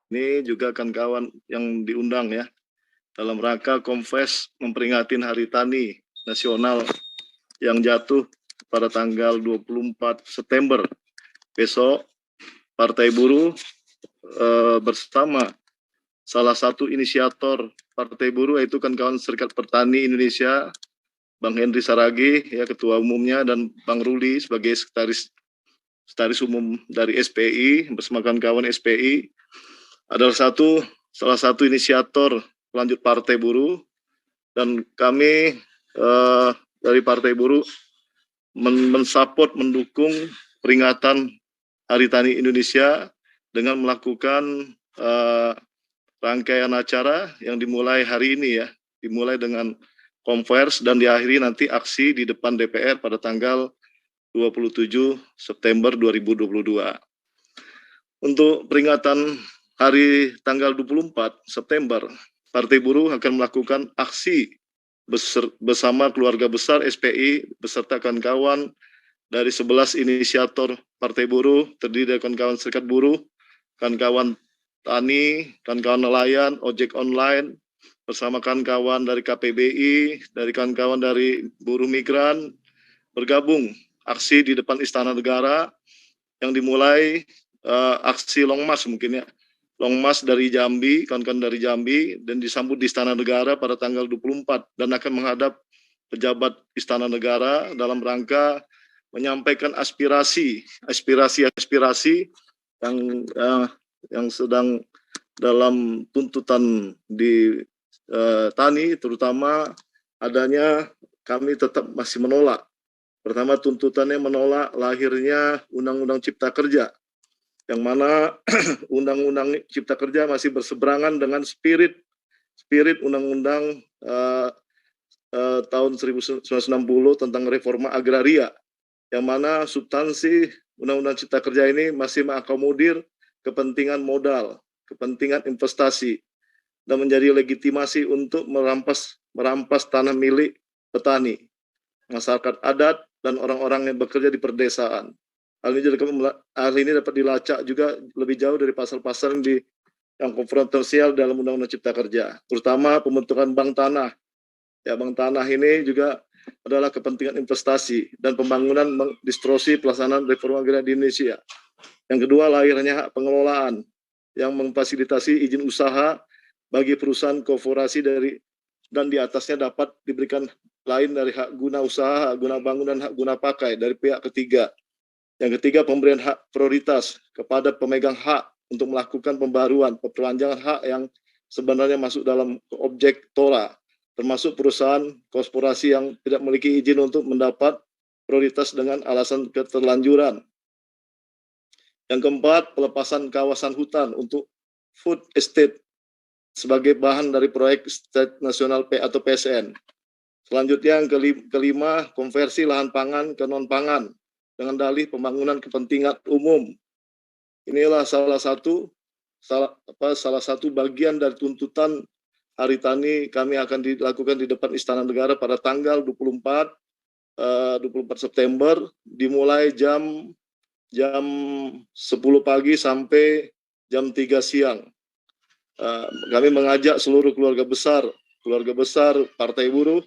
Ini juga kawan-kawan yang diundang ya, dalam rangka Konfes memperingati Hari Tani Nasional yang jatuh pada tanggal 24 September. Besok Partai Buruh bersama salah satu inisiator Partai Buruh, yaitu kawan-kawan Serikat Petani Indonesia, Bang Henry Saragi, ya ketua umumnya, dan Bang Ruli sebagai sekretaris umum dari SPI, bersama kawan-kawan SPI, adalah salah satu inisiator pelanjut Partai Buruh, dan kami dari Partai Buruh mensupport, mendukung peringatan Hari Tani Indonesia dengan melakukan rangkaian acara yang dimulai hari ini ya, dimulai dengan konvers dan diakhiri nanti aksi di depan DPR pada tanggal 27 September 2022. Untuk peringatan hari tanggal 24 September, Partai Buruh akan melakukan aksi bersama keluarga besar SPI beserta kawan-kawan dari 11 inisiator Partai Buruh, terdiri dari kawan-kawan Serikat Buruh, kawan-kawan tani, kawan-kawan nelayan, ojek online, bersama kawan-kawan dari KPBI, dari kawan-kawan dari buruh migran, bergabung aksi di depan Istana Negara yang dimulai aksi Long March mungkin ya. Long March dari Jambi, kawan-kawan dari Jambi, dan disambut di Istana Negara pada tanggal 24 dan akan menghadap pejabat Istana Negara dalam rangka menyampaikan aspirasi yang sedang dalam tuntutan di tani, terutama adanya, kami tetap masih menolak. Pertama, tuntutannya menolak lahirnya Undang-Undang Cipta Kerja, yang mana Undang-Undang Cipta Kerja masih berseberangan dengan spirit Undang-Undang tahun 1960 tentang reforma agraria, yang mana substansi Undang-Undang Cipta Kerja ini masih mengakomodir kepentingan modal, kepentingan investasi, dan menjadi legitimasi untuk merampas tanah milik petani, masyarakat adat, dan orang-orang yang bekerja di perdesaan. Hal ini dapat dilacak juga lebih jauh dari pasal-pasal yang konfrontasional dalam Undang-Undang Cipta Kerja, terutama pembentukan bank tanah. Ya, bank tanah ini juga adalah kepentingan investasi dan pembangunan mendistorsi pelaksanaan reforma agraria di Indonesia. Yang kedua, lahirnya hak pengelolaan yang memfasilitasi izin usaha bagi perusahaan korporasi dan di atasnya dapat diberikan lain dari hak guna usaha, hak guna bangun, dan hak guna pakai dari pihak ketiga. Yang ketiga, pemberian hak prioritas kepada pemegang hak untuk melakukan pembaruan, perpanjangan hak yang sebenarnya masuk dalam objek TORA, termasuk perusahaan korporasi yang tidak memiliki izin untuk mendapat prioritas dengan alasan keterlanjuran. Yang keempat, pelepasan kawasan hutan untuk food estate sebagai bahan dari proyek State Nasional atau PSN. Selanjutnya, yang kelima, konversi lahan pangan ke non-pangan dengan dalih pembangunan kepentingan umum. Inilah salah satu bagian dari tuntutan Hari Tani kami akan dilakukan di depan Istana Negara pada tanggal 24 September, dimulai jam 10 pagi sampai jam 3 siang. Kami mengajak seluruh keluarga besar Partai Buruh,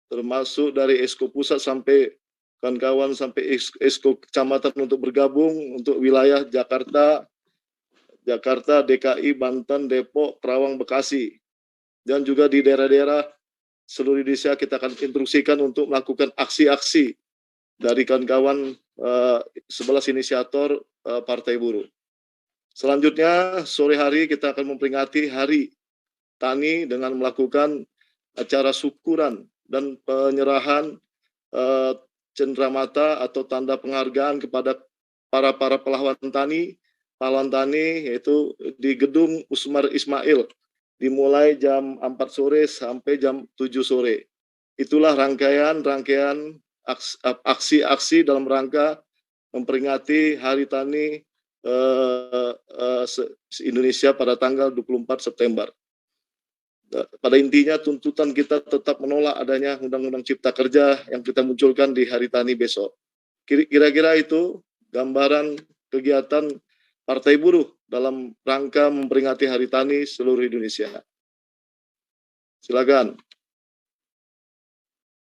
termasuk dari Esko Pusat sampai kawan-kawan sampai Esko Kecamatan, untuk bergabung untuk wilayah Jakarta, DKI, Banten, Depok, Kerawang, Bekasi, dan juga di daerah-daerah seluruh Indonesia kita akan instruksikan untuk melakukan aksi-aksi dari kawan-kawan 11 inisiator Partai Buruh. Selanjutnya, sore hari kita akan memperingati Hari Tani dengan melakukan acara syukuran dan penyerahan cenderamata atau tanda penghargaan kepada para pahlawan tani, yaitu di Gedung Usmar Ismail, dimulai jam 4 sore sampai jam 7 sore. Itulah rangkaian aksi-aksi dalam rangka memperingati Hari Tani Indonesia pada tanggal 24 September. Pada intinya, tuntutan kita tetap menolak adanya Undang-Undang Cipta Kerja yang kita munculkan di Hari Tani besok. Kira-kira itu gambaran kegiatan Partai Buruh dalam rangka memperingati Hari Tani seluruh Indonesia. Silakan.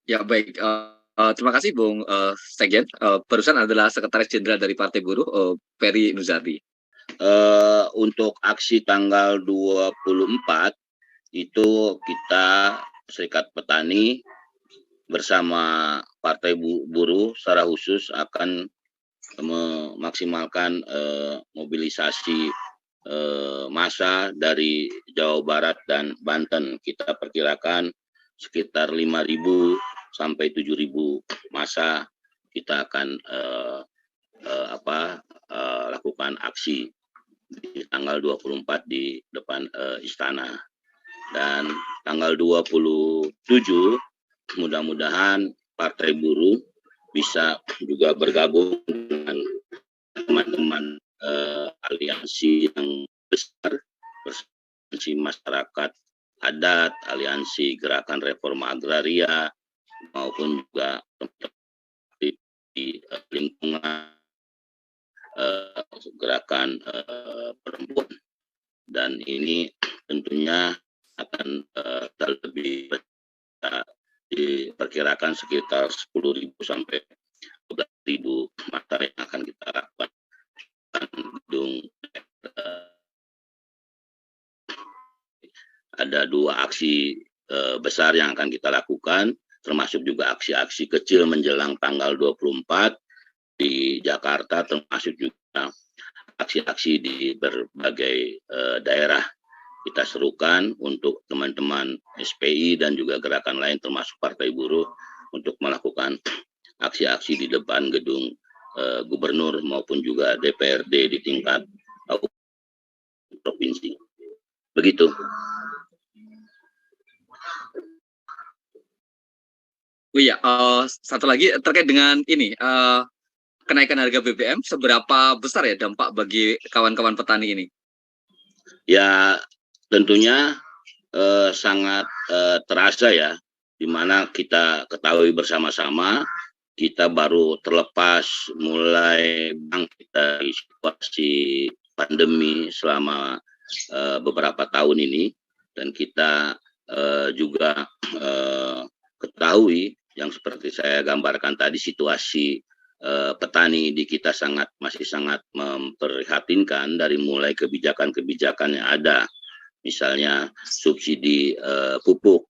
Ya baik, terima kasih Bung Sekjen. Barusan adalah Sekretaris Jenderal dari Partai Buruh, Ferry Nuzardi. Untuk aksi tanggal 24 itu kita Serikat Petani bersama Partai Buruh secara khusus akan memaksimalkan mobilisasi massa dari Jawa Barat dan Banten. Kita perkirakan sekitar 5.000 sampai 7.000 massa kita akan lakukan aksi di tanggal 24 di depan istana. Dan tanggal 27 mudah-mudahan Partai Buruh bisa juga bergabung dengan teman-teman aliansi yang besar, aliansi masyarakat adat, aliansi gerakan reforma agraria, maupun juga di lingkungan gerakan perempuan. Dan ini tentunya akan lebih diperkirakan sekitar 10.000 sampai 12.000 massa yang akan kita lakukan gedung. Ada 2 aksi besar yang akan kita lakukan, termasuk juga aksi-aksi kecil menjelang tanggal 24 di Jakarta, termasuk juga aksi-aksi di berbagai daerah. Kita serukan untuk teman-teman SPI dan juga gerakan lain termasuk Partai Buruh untuk melakukan aksi-aksi di depan gedung gubernur maupun juga DPRD di tingkat provinsi. Begitu. Oh iya, satu lagi terkait dengan ini, kenaikan harga BBM, seberapa besar ya dampak bagi kawan-kawan petani ini? Ya, tentunya sangat terasa ya, di mana kita ketahui bersama-sama kita baru terlepas mulai bangkit dari situasi pandemi selama beberapa tahun ini, dan kita juga ketahui yang seperti saya gambarkan tadi, situasi petani di kita masih sangat memprihatinkan, dari mulai kebijakan-kebijakan yang ada, misalnya subsidi pupuk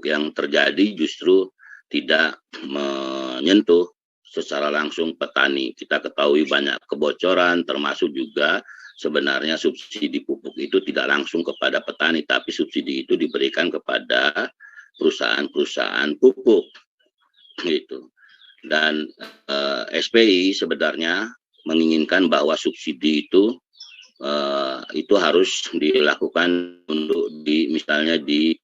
yang terjadi justru tidak menyentuh secara langsung petani. Kita ketahui banyak kebocoran, termasuk juga sebenarnya subsidi pupuk itu tidak langsung kepada petani, tapi subsidi itu diberikan kepada perusahaan-perusahaan pupuk gitu. Dan SPI sebenarnya menginginkan bahwa subsidi itu harus dilakukan untuk misalnya di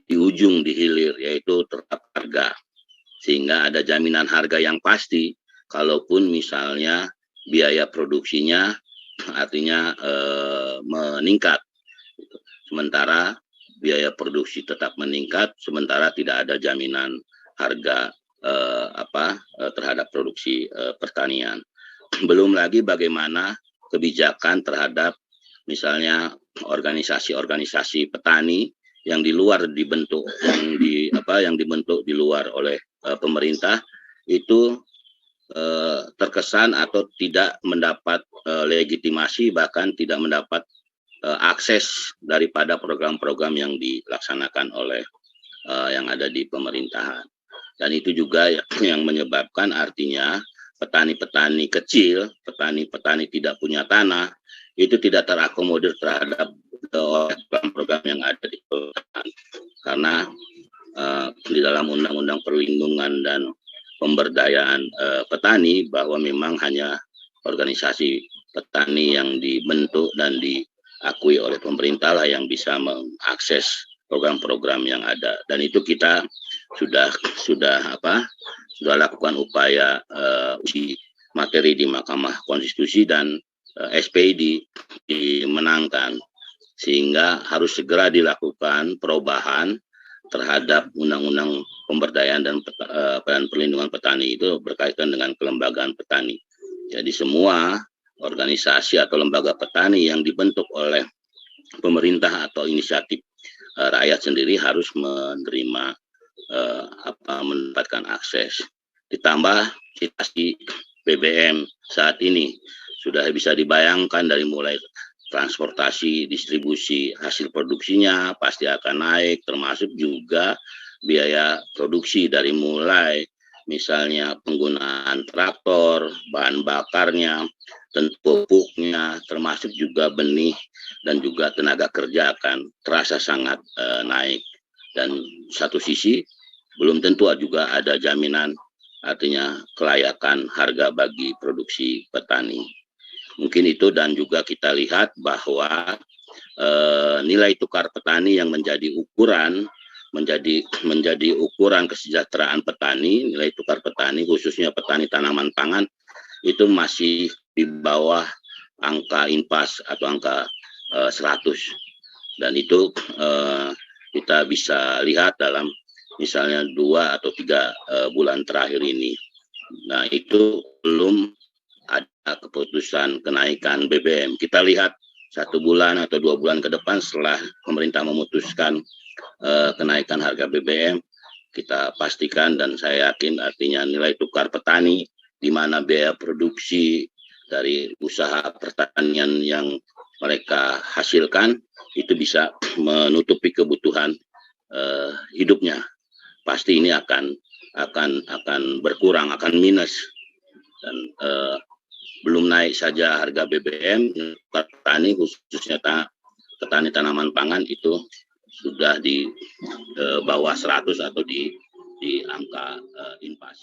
ujung, di hilir, yaitu terhadap harga, sehingga ada jaminan harga yang pasti. Kalaupun misalnya biaya produksinya artinya meningkat, sementara biaya produksi tetap meningkat, sementara tidak ada jaminan harga terhadap produksi pertanian. Belum lagi bagaimana kebijakan terhadap misalnya organisasi-organisasi petani yang dibentuk di luar oleh pemerintah, itu terkesan atau tidak mendapat legitimasi, bahkan tidak mendapat akses daripada program-program yang dilaksanakan oleh yang ada di pemerintahan. Dan itu juga yang menyebabkan artinya petani-petani kecil, petani-petani tidak punya tanah, itu tidak terakomodir terhadap program-program yang ada di pemerintahan. Karena di dalam Undang-Undang Perlindungan dan Pemberdayaan Petani, bahwa memang hanya organisasi petani yang dibentuk dan diakui oleh pemerintah lah yang bisa mengakses program-program yang ada. Dan itu kita sudah lakukan upaya uji materi di Mahkamah Konstitusi, dan SPI dimenangkan, sehingga harus segera dilakukan perubahan terhadap Undang-Undang Pemberdayaan dan Perlindungan Petani itu berkaitan dengan kelembagaan petani. Jadi semua organisasi atau lembaga petani yang dibentuk oleh pemerintah atau inisiatif rakyat sendiri harus menerima mendapatkan akses. Ditambah situasi BBM saat ini sudah bisa dibayangkan dari mulai transportasi, distribusi hasil produksinya pasti akan naik, termasuk juga biaya produksi dari mulai misalnya penggunaan traktor, bahan bakarnya, tentu pupuknya, termasuk juga benih dan juga tenaga kerja akan terasa sangat naik. Dan satu sisi belum tentu juga ada jaminan, artinya kelayakan harga bagi produksi petani. Mungkin itu, dan juga kita lihat bahwa nilai tukar petani yang menjadi ukuran kesejahteraan petani, nilai tukar petani khususnya petani tanaman pangan itu masih di bawah angka impas atau angka 100, dan itu kita bisa lihat dalam misalnya 2 atau 3 bulan terakhir ini. Nah, itu belum ada keputusan kenaikan BBM. Kita lihat 1 bulan atau 2 bulan ke depan setelah pemerintah memutuskan kenaikan harga BBM, kita pastikan dan saya yakin artinya nilai tukar petani di mana biaya produksi dari usaha pertanian yang mereka hasilkan itu bisa menutupi kebutuhan hidupnya. Pasti ini akan berkurang, akan minus, dan belum naik saja harga BBM, petani khususnya petani tanaman pangan itu sudah di bawah 100 atau di angka impas.